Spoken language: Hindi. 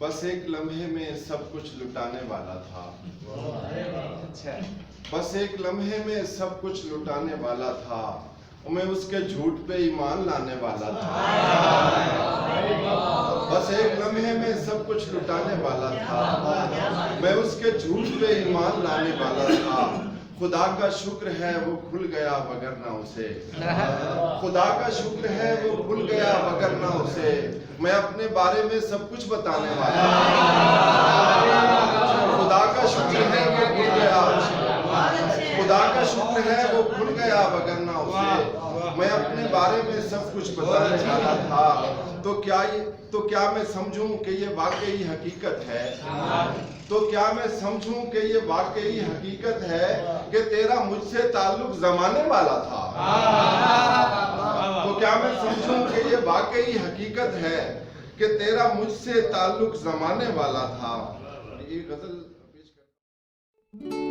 बस एक लम्हे में सब कुछ लुटाने वाला था। बस एक लम्हे में सब कुछ लुटाने वाला था। मैं उसके झूठ पे ईमान लाने वाला था। बस एक लम्हे में सब कुछ लुटाने वाला था। मैं उसके झूठ पे ईमान लाने वाला था। खुदा का शुक्र है वो भूल गया वगरना उसे। खुदा का शुक्र है वो भूल गया वगरना उसे। मैं अपने बारे में सब कुछ बताने वाला। खुदा का शुक्र है वो भूल गया। खुदा का शुक्र है वो भूल गया वगरना उसे। मैं अपने बारे में सब कुछ बताने वाला था। तो क्या मैं समझूं कि ये वाकई हकीकत है? तो क्या मैं समझूं कि ये वाकई हकीकत है कि तेरा मुझसे ताल्लुक जमाने वाला था? तो क्या मैं समझूं कि ये वाकई हकीकत है कि तेरा मुझसे ताल्लुक जमाने वाला था? ये गजल पेश कर